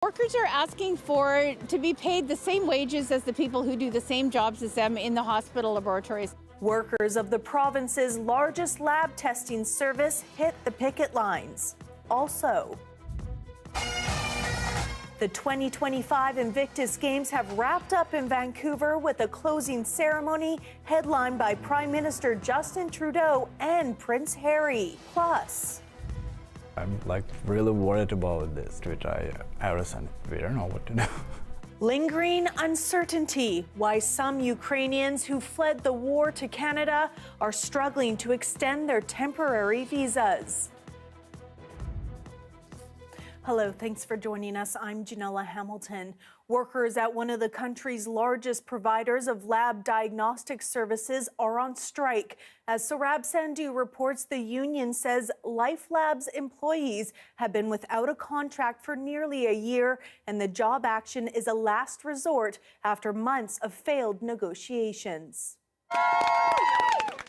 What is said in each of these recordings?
Workers are asking to be paid the same wages as the people who do the same jobs as them in the hospital laboratories. Workers of the province's largest lab testing service hit the picket lines. Also, the 2025 Invictus Games have wrapped up in Vancouver with a closing ceremony headlined by Prime Minister Justin Trudeau and Prince Harry. Plus, I'm really worried about this, which Harrison, we don't know what to do. Lingering uncertainty, why some Ukrainians who fled the war to Canada are struggling to extend their temporary visas. Hello, thanks for joining us. I'm Janella Hamilton. Workers at one of the country's largest providers of lab diagnostic services are on strike. As Sarab Sandhu reports, the union says LifeLabs employees have been without a contract for nearly a year, and the job action is a last resort after months of failed negotiations.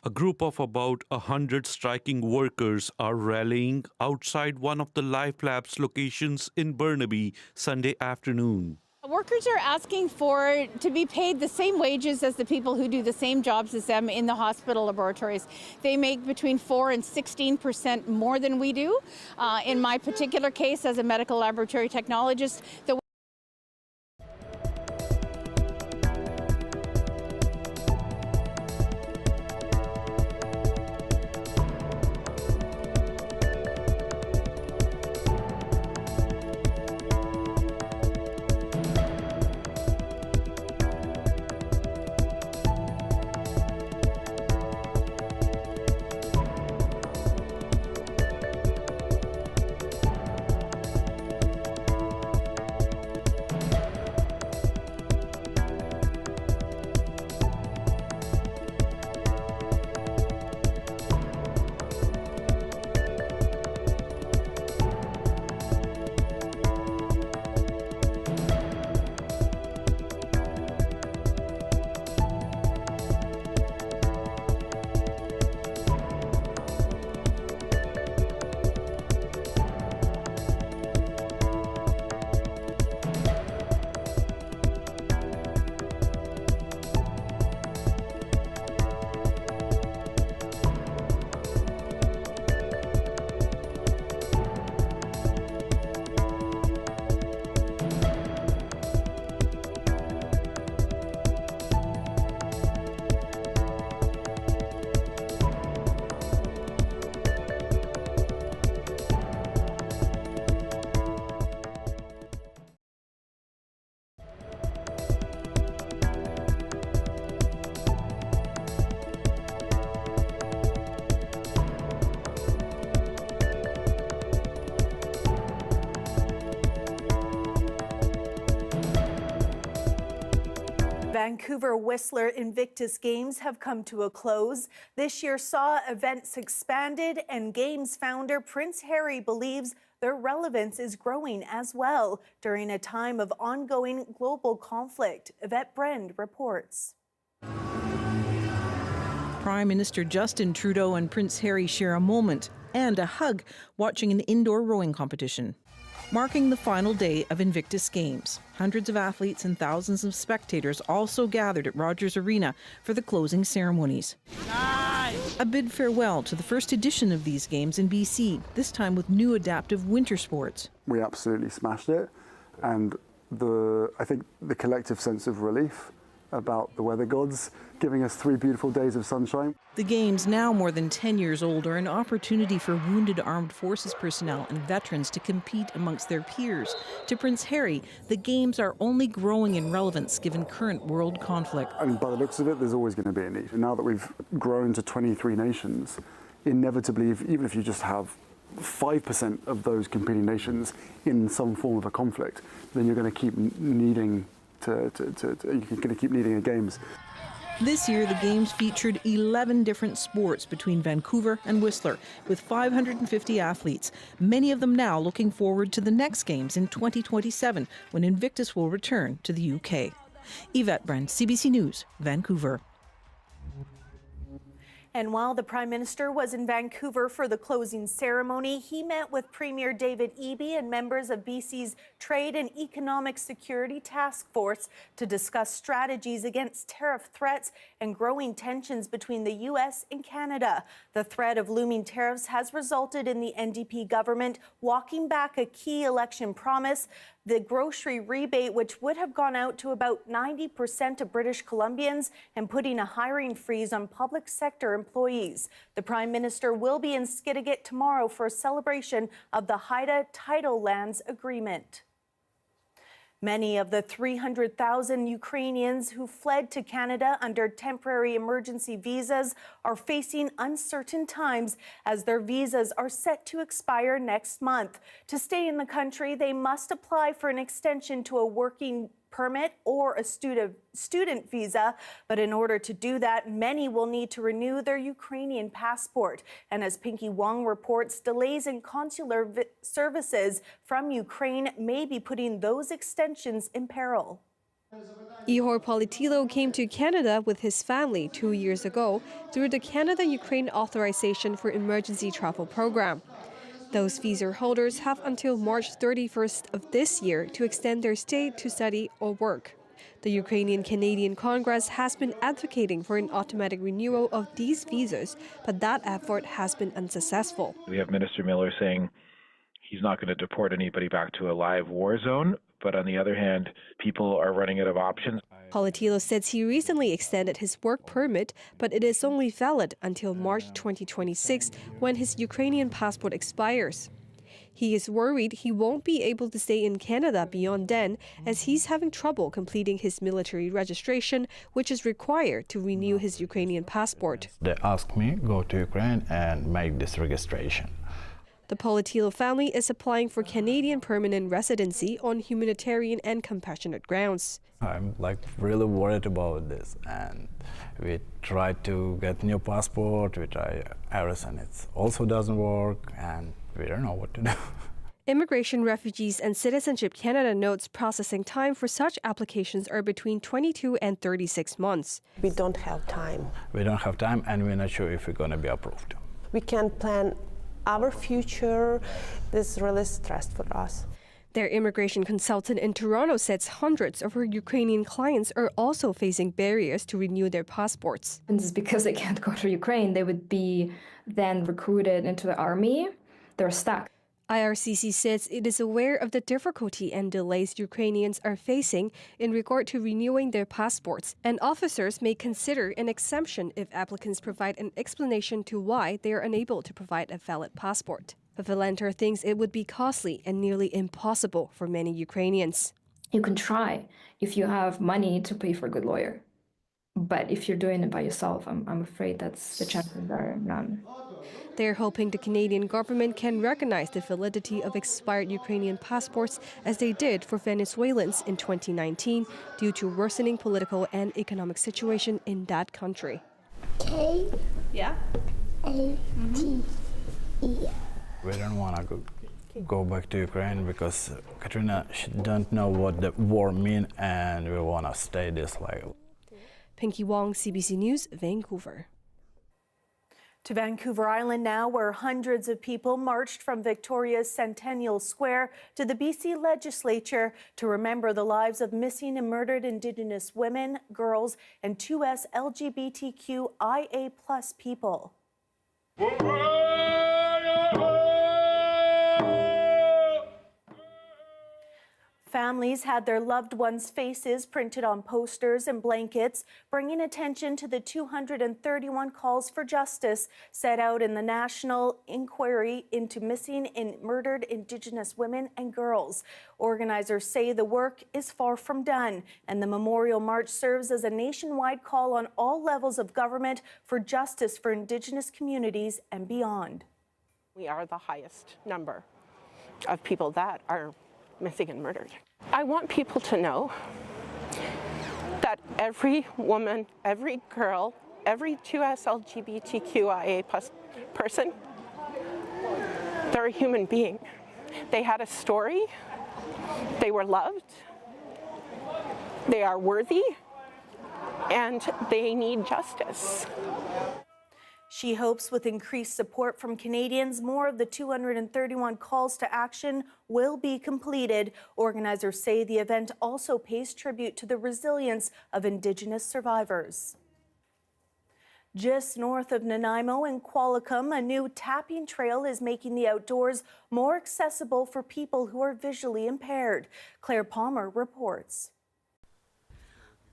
A group of about 100 striking workers are rallying outside one of the LifeLabs locations in Burnaby Sunday afternoon. Workers are asking to be paid the same wages as the people who do the same jobs as them in the hospital laboratories. They make between 4% and 16% more than we do. In my particular case, as a medical laboratory technologist, Vancouver Whistler Invictus Games have come to a close. This year saw events expanded, and Games founder Prince Harry believes their relevance is growing as well during a time of ongoing global conflict. Yvette Brend reports. Prime Minister Justin Trudeau and Prince Harry share a moment and a hug watching an indoor rowing competition. Marking the final day of Invictus Games, hundreds of athletes and thousands of spectators also gathered at Rogers Arena for the closing ceremonies. Nice. A bid farewell to the first edition of these games in BC, this time with new adaptive winter sports. We absolutely smashed it, and I think the collective sense of relief about the weather gods giving us 3 beautiful days of sunshine. The Games, now more than 10 years old, are an opportunity for wounded armed forces personnel and veterans to compete amongst their peers. To Prince Harry, the Games are only growing in relevance given current world conflict. And by the looks of it, there's always going to be a need. And now that we've grown to 23 nations, inevitably, even if you just have 5% of those competing nations in some form of a conflict, then you're going to keep needing you're going to keep needing a Games. This year, the Games featured 11 different sports between Vancouver and Whistler, with 550 athletes, many of them now looking forward to the next Games in 2027, when Invictus will return to the UK. Yvette Brand, CBC News, Vancouver. And while the Prime Minister was in Vancouver for the closing ceremony, he met with Premier David Eby and members of BC's Trade and Economic Security Task Force to discuss strategies against tariff threats and growing tensions between the U.S. and Canada. The threat of looming tariffs has resulted in the NDP government walking back a key election promise, the grocery rebate, which would have gone out to about 90% of British Columbians, and putting a hiring freeze on public sector employees. The Prime Minister will be in Skidegate tomorrow for a celebration of the Haida Tidal Lands Agreement. Many of the 300,000 Ukrainians who fled to Canada under temporary emergency visas are facing uncertain times as their visas are set to expire next month. To stay in the country, they must apply for an extension to a working permit or a student visa, but in order to do that, many will need to renew their Ukrainian passport. And as Pinky Wong reports, delays in consular services from Ukraine may be putting those extensions in peril. Ihor Politilo came to Canada with his family 2 years ago through the Canada-Ukraine Authorization for Emergency Travel program. Those visa holders have until March 31st of this year to extend their stay to study or work. The Ukrainian-Canadian Congress has been advocating for an automatic renewal of these visas, but that effort has been unsuccessful. We have Minister Miller saying he's not going to deport anybody back to a live war zone, but on the other hand, people are running out of options. Politilo says he recently extended his work permit, but it is only valid until March 2026 when his Ukrainian passport expires. He is worried he won't be able to stay in Canada beyond then, as he's having trouble completing his military registration, which is required to renew his Ukrainian passport. They asked me go to Ukraine and make this registration. The Politilo family is applying for Canadian permanent residency on humanitarian and compassionate grounds. I'm really worried about this, and we tried to get new passport, we try everything, it also doesn't work, and we don't know what to do. Immigration, Refugees and Citizenship Canada notes processing time for such applications are between 22 and 36 months. We don't have time. We don't have time, and we're not sure if we're going to be approved. We can't plan our future. This is really stressful for us. Their immigration consultant in Toronto says hundreds of her Ukrainian clients are also facing barriers to renew their passports. And it's because they can't go to Ukraine, they would be then recruited into the army. They're stuck. IRCC says it is aware of the difficulty and delays Ukrainians are facing in regard to renewing their passports, and officers may consider an exemption if applicants provide an explanation to why they are unable to provide a valid passport. But Valentar thinks it would be costly and nearly impossible for many Ukrainians. You can try if you have money to pay for a good lawyer. But if you're doing it by yourself, I'm afraid that's the chances are none. They're hoping the Canadian government can recognize the validity of expired Ukrainian passports as they did for Venezuelans in 2019 due to worsening political and economic situation in that country. We don't want to go back to Ukraine because Katrina, she don't know what the war means, and we want to stay this way. Pinky Wong, CBC News, Vancouver. To Vancouver Island now, where hundreds of people marched from Victoria's Centennial Square to the BC Legislature to remember the lives of missing and murdered Indigenous women, girls, and 2S LGBTQIA+ people. Families had their loved ones' faces printed on posters and blankets, bringing attention to the 231 calls for justice set out in the National Inquiry into Missing and Murdered Indigenous Women and Girls. Organizers say the work is far from done, and the Memorial March serves as a nationwide call on all levels of government for justice for Indigenous communities and beyond. We are the highest number of people that are missing and murdered. I want people to know that every woman, every girl, every 2S LGBTQIA+ person, they're a human being. They had a story, they were loved, they are worthy, and they need justice. She hopes with increased support from Canadians, more of the 231 calls to action will be completed. Organizers say the event also pays tribute to the resilience of Indigenous survivors. Just north of Nanaimo and Qualicum, a new tapping trail is making the outdoors more accessible for people who are visually impaired. Claire Palmer reports.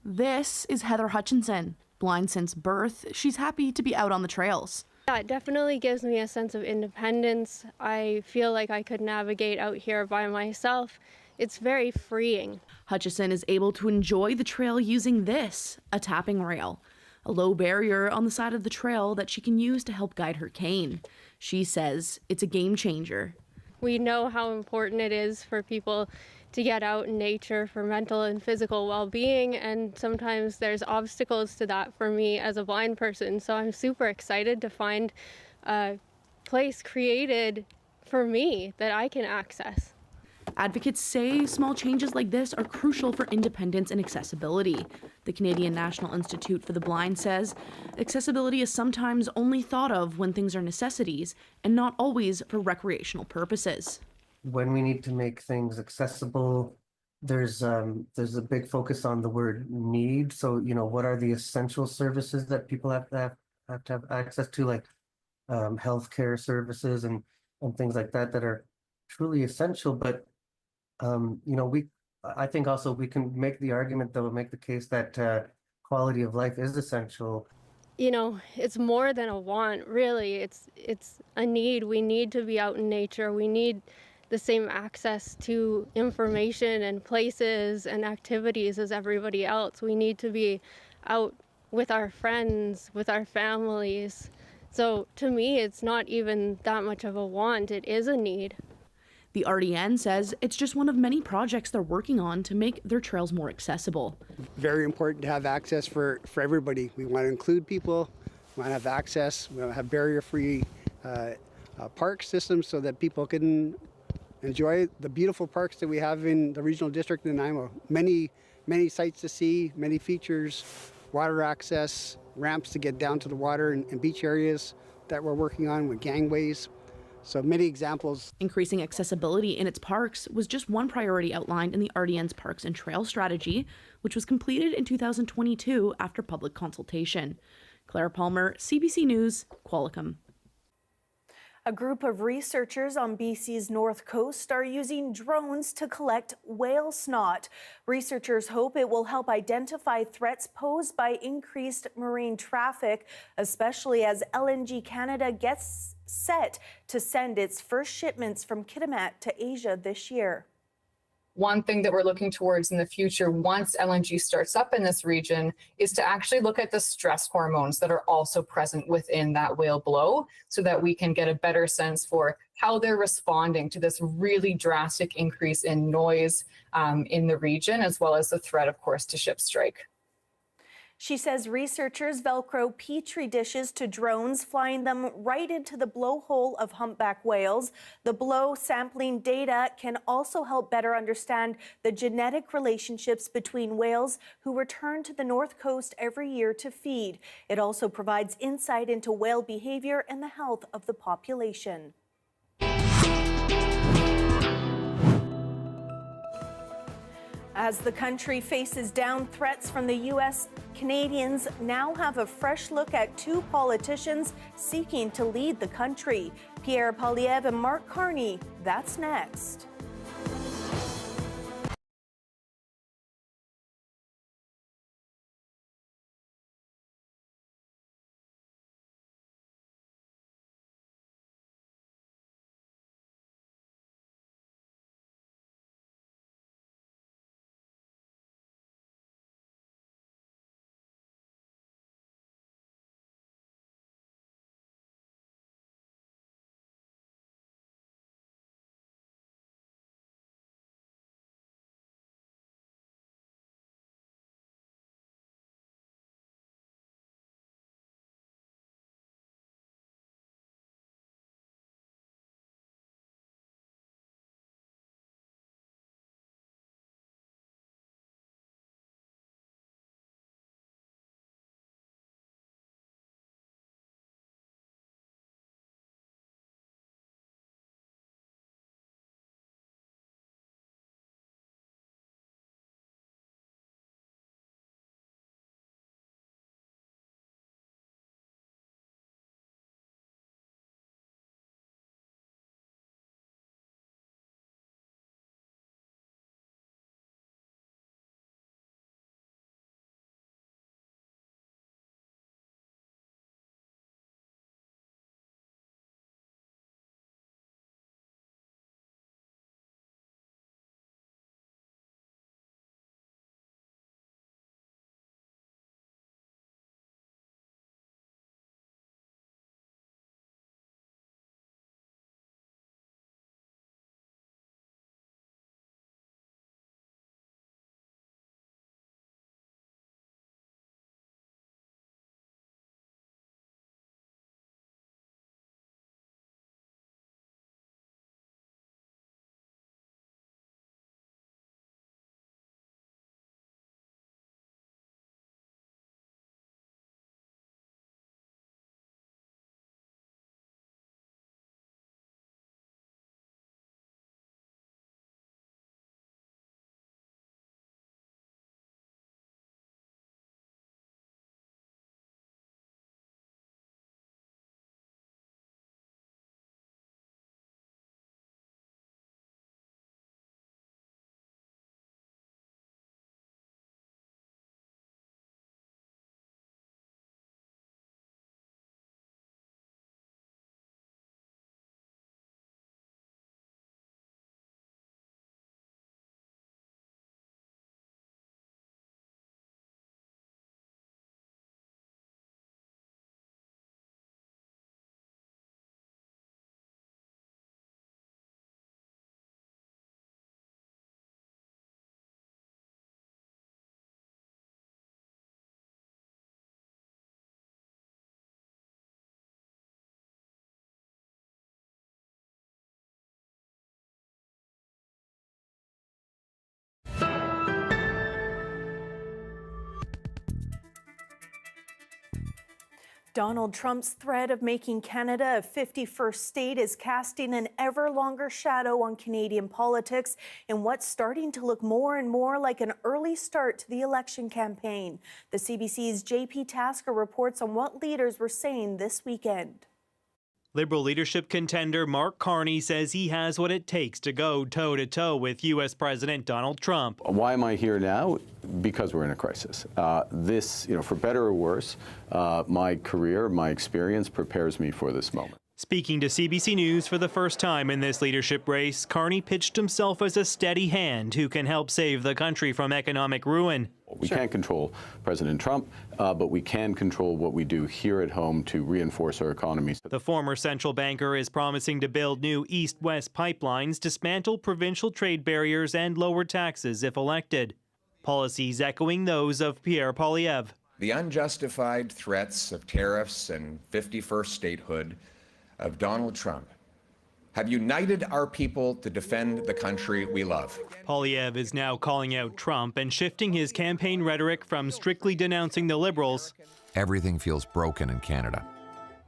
This is Heather Hutchinson. Blind since birth, she's happy to be out on the trails. Yeah, it definitely gives me a sense of independence. I feel like I could navigate out here by myself. It's very freeing. Hutchison is able to enjoy the trail using this, a tapping rail, a low barrier on the side of the trail that she can use to help guide her cane. She says it's a game changer. We know how important it is for people to get out in nature for mental and physical well-being, and sometimes there's obstacles to that for me as a blind person. So I'm super excited to find a place created for me that I can access. Advocates say small changes like this are crucial for independence and accessibility. The Canadian National Institute for the Blind says accessibility is sometimes only thought of when things are necessities and not always for recreational purposes. When we need to make things accessible, there's a big focus on the word need. So, what are the essential services that people have to have access to, like healthcare services and things like that are truly essential. But I think also we can make the argument, though, make the case that quality of life is essential. It's more than a want, really. It's a need. We need to be out in nature. We need the same access to information and places and activities as everybody else. We need to be out with our friends, with our families. So to me, it's not even that much of a want. It is a need. The RDN says it's just one of many projects they're working on to make their trails more accessible. Very important to have access for everybody. We want to include people, we want to have access, we want to have barrier-free park systems so that people can enjoy the beautiful parks that we have in the regional district in Nanaimo. Many sights to see, many features, water access, ramps to get down to the water and beach areas that we're working on with gangways. So many examples. Increasing accessibility in its parks was just one priority outlined in the RDN's Parks and Trail Strategy, which was completed in 2022 after public consultation. Claire Palmer, CBC News, Qualicum. A group of researchers on BC's north coast are using drones to collect whale snot. Researchers hope it will help identify threats posed by increased marine traffic, especially as LNG Canada gets set to send its first shipments from Kitimat to Asia this year. One thing that we're looking towards in the future, once LNG starts up in this region, is to actually look at the stress hormones that are also present within that whale blow so that we can get a better sense for how they're responding to this really drastic increase in noise in the region, as well as the threat, of course, to ship strike. She says researchers Velcro Petri dishes to drones, flying them right into the blowhole of humpback whales. The blow sampling data can also help better understand the genetic relationships between whales who return to the North Coast every year to feed. It also provides insight into whale behavior and the health of the population. As the country faces down threats from the U.S., Canadians now have a fresh look at two politicians seeking to lead the country. Pierre Poilievre and Mark Carney. That's next. Donald Trump's threat of making Canada a 51st state is casting an ever longer shadow on Canadian politics in what's starting to look more and more like an early start to the election campaign. The CBC's JP Tasker reports on what leaders were saying this weekend. Liberal leadership contender Mark Carney says he has what it takes to go toe-to-toe with U.S. President Donald Trump. Why am I here now? Because we're in a crisis. This, for better or worse, my career, my experience prepares me for this moment. Speaking to CBC News for the first time in this leadership race, Carney pitched himself as a steady hand who can help save the country from economic ruin. We can't control President Trump, but we can control what we do here at home to reinforce our economy. The former central banker is promising to build new east-west pipelines, dismantle provincial trade barriers, and lower taxes if elected. Policies echoing those of Pierre Poilievre. The unjustified threats of tariffs and 51st statehood of Donald Trump have united our people to defend the country we love. Poilievre is now calling out Trump and shifting his campaign rhetoric from strictly denouncing the Liberals. Everything feels broken in Canada.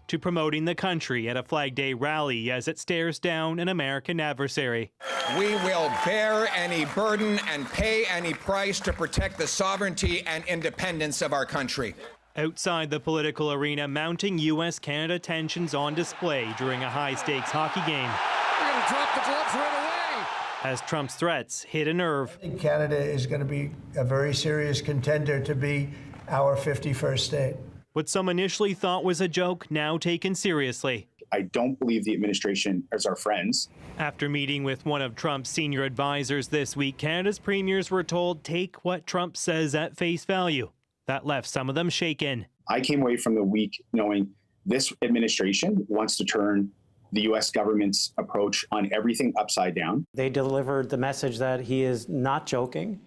To promoting the country at a Flag Day rally as it stares down an American adversary. We will bear any burden and pay any price to protect the sovereignty and independence of our country. Outside the political arena, mounting U.S.-Canada tensions on display during a high-stakes hockey game. We're going to drop the gloves right away. As Trump's threats hit a nerve. I think Canada is going to be a very serious contender to be our 51st state. What some initially thought was a joke, now taken seriously. I don't believe the administration is our friends. After meeting with one of Trump's senior advisors this week, Canada's premiers were told, take what Trump says at face value. That left some of them shaken. I came away from the week knowing this administration wants to turn the U.S. government's approach on everything upside down. They delivered the message that he is not joking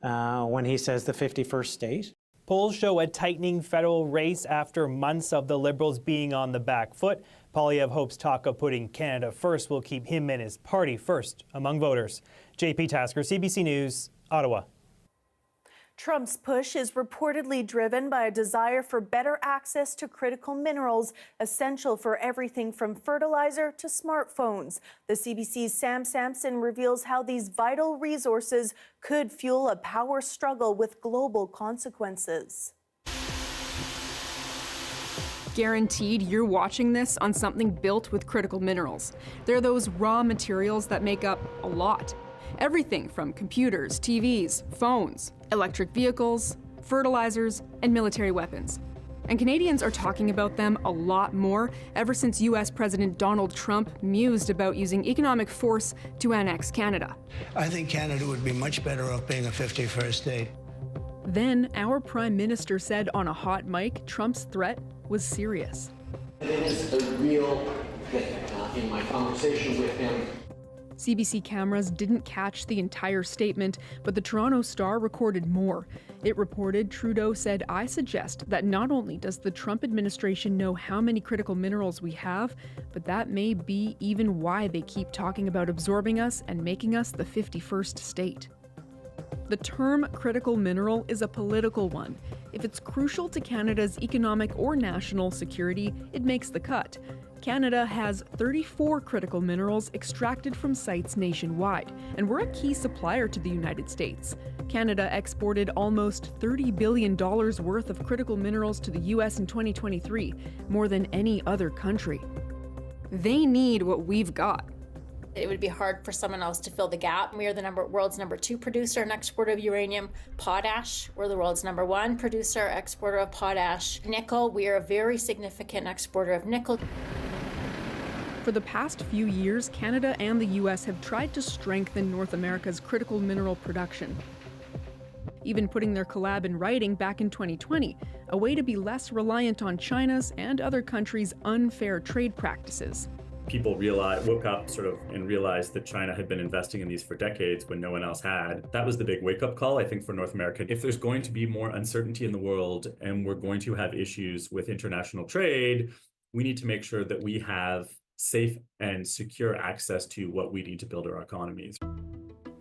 when he says the 51st state. Polls show a tightening federal race after months of the Liberals being on the back foot. Poilievre hopes talk of putting Canada first will keep him and his party first among voters. JP Tasker, CBC News, Ottawa. Trump's push is reportedly driven by a desire for better access to critical minerals essential for everything from fertilizer to smartphones. The CBC's Sam Sampson reveals how these vital resources could fuel a power struggle with global consequences. Guaranteed you're watching this on something built with critical minerals. They're those raw materials that make up a lot. Everything from computers, TVs, phones, electric vehicles, fertilizers, and military weapons. And Canadians are talking about them a lot more ever since U.S. President Donald Trump mused about using economic force to annex Canada. I think Canada would be much better off being a 51st state. Then our Prime Minister said on a hot mic Trump's threat was serious. It is a real thing. In my conversation with him, CBC cameras didn't catch the entire statement, but the Toronto Star recorded more. It reported Trudeau said, I suggest that not only does the Trump administration know how many critical minerals we have, but that may be even why they keep talking about absorbing us and making us the 51st state. The term critical mineral is a political one. If it's crucial to Canada's economic or national security, it makes the cut. Canada has 34 critical minerals extracted from sites nationwide, and we're a key supplier to the United States. Canada exported almost $30 billion worth of critical minerals to the U.S. in 2023, more than any other country. They need what we've got. It would be hard for someone else to fill the gap. We are the world's number 2 producer and exporter of uranium. Potash, we're the world's number 1 producer, exporter of potash. Nickel, we are a very significant exporter of nickel. For the past few years, Canada and the U.S. have tried to strengthen North America's critical mineral production, even putting their collab in writing back in 2020, a way to be less reliant on China's and other countries' unfair trade practices. People woke up and realized that China had been investing in these for decades when no one else had. That was the big wake-up call, I think, for North America. If there's going to be more uncertainty in the world and we're going to have issues with international trade, we need to make sure that we have safe and secure access to what we need to build our economies.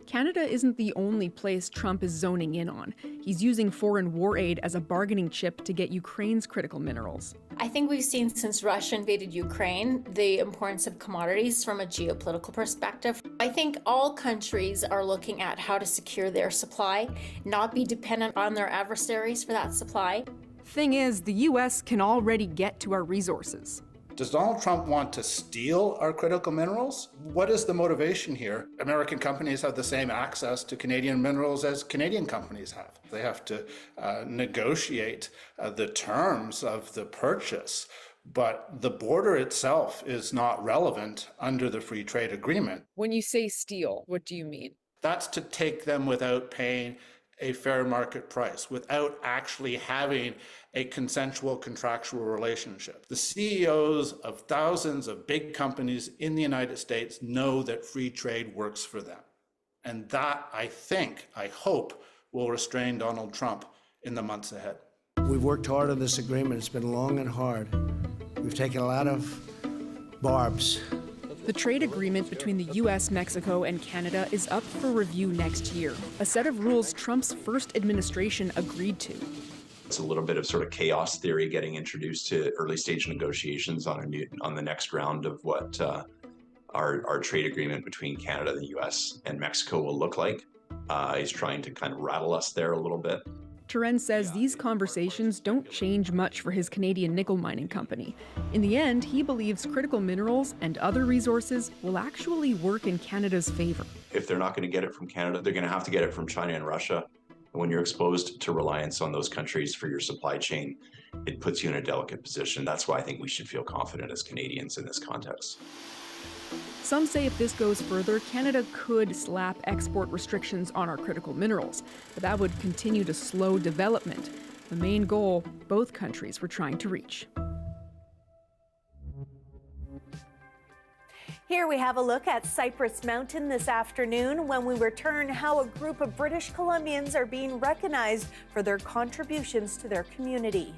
Canada isn't the only place Trump is zoning in on. He's using foreign war aid as a bargaining chip to get Ukraine's critical minerals. I think we've seen since Russia invaded Ukraine the importance of commodities from a geopolitical perspective. I think all countries are looking at how to secure their supply, not be dependent on their adversaries for that supply. Thing is, the US can already get to our resources. Does Donald Trump want to steal our critical minerals? What is the motivation here? American companies have the same access to Canadian minerals as Canadian companies have. They have to negotiate the terms of the purchase, but the border itself is not relevant under the free trade agreement. When you say steal, what do you mean? That's to take them without paying a fair market price, without actually having a consensual contractual relationship. The CEOs of thousands of big companies in the United States know that free trade works for them. And that, I hope, will restrain Donald Trump in the months ahead. We've worked hard on this agreement. It's been long and hard. We've taken a lot of barbs. The trade agreement between the US, Mexico, and Canada is up for review next year, a set of rules Trump's first administration agreed to. It's a little bit of sort of chaos theory getting introduced to early stage negotiations on the next round of what our trade agreement between Canada, the US, and Mexico will look like. He's trying to kind of rattle us there a little bit. Turen says these conversations don't change much for his Canadian nickel mining company. In the end, he believes critical minerals and other resources will actually work in Canada's favor. If they're not going to get it from Canada, they're going to have to get it from China and Russia. And when you're exposed to reliance on those countries for your supply chain, it puts you in a delicate position. That's why I think we should feel confident as Canadians in this context. Some say if this goes further, Canada could slap export restrictions on our critical minerals, but that would continue to slow development, the main goal both countries were trying to reach. Here we have a look at Cypress Mountain this afternoon. When we return, how a group of British Columbians are being recognized for their contributions to their community.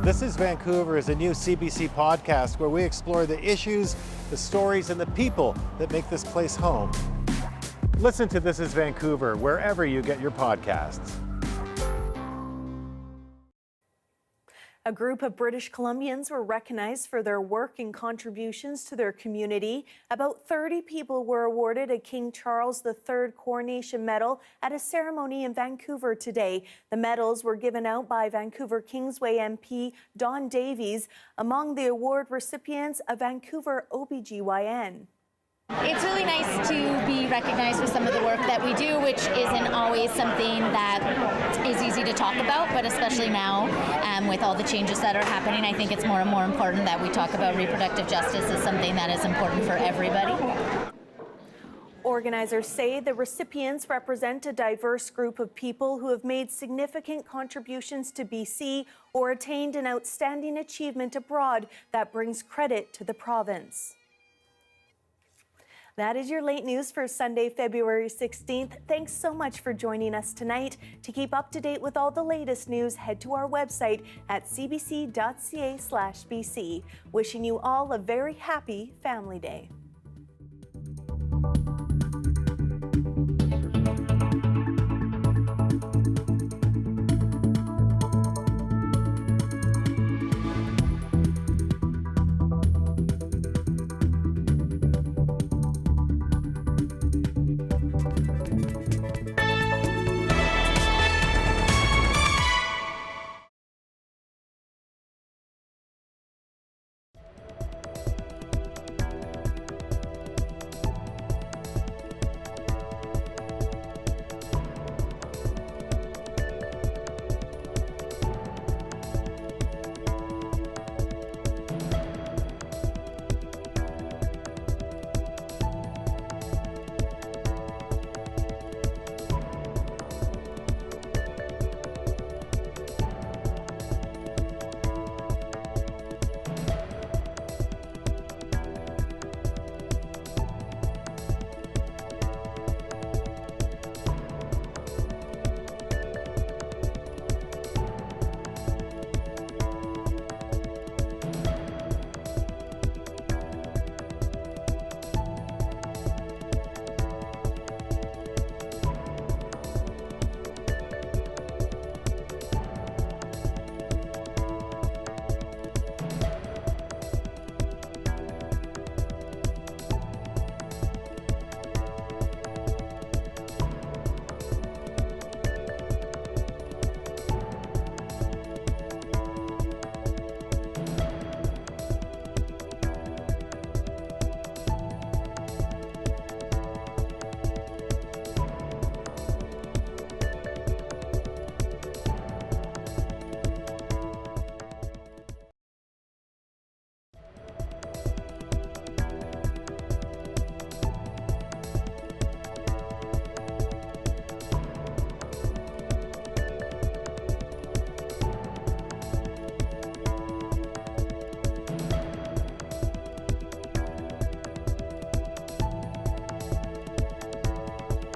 This is Vancouver is a new CBC podcast where we explore the issues, the stories, and the people that make this place home. Listen to This is Vancouver wherever you get your podcasts. A group of British Columbians were recognized for their work and contributions to their community. About 30 people were awarded a King Charles III Coronation Medal at a ceremony in Vancouver today. The medals were given out by Vancouver Kingsway MP Don Davies. Among the award recipients, a Vancouver OBGYN. It's really nice to be recognized for some of the work that we do, which isn't always something that is easy to talk about, but especially now with all the changes that are happening, I think it's more and more important that we talk about reproductive justice as something that is important for everybody. Organizers say the recipients represent a diverse group of people who have made significant contributions to BC or attained an outstanding achievement abroad that brings credit to the province. That is your late news for Sunday, February 16th. Thanks so much for joining us tonight. To keep up to date with all the latest news, head to our website at cbc.ca/BC. Wishing you all a very happy Family Day.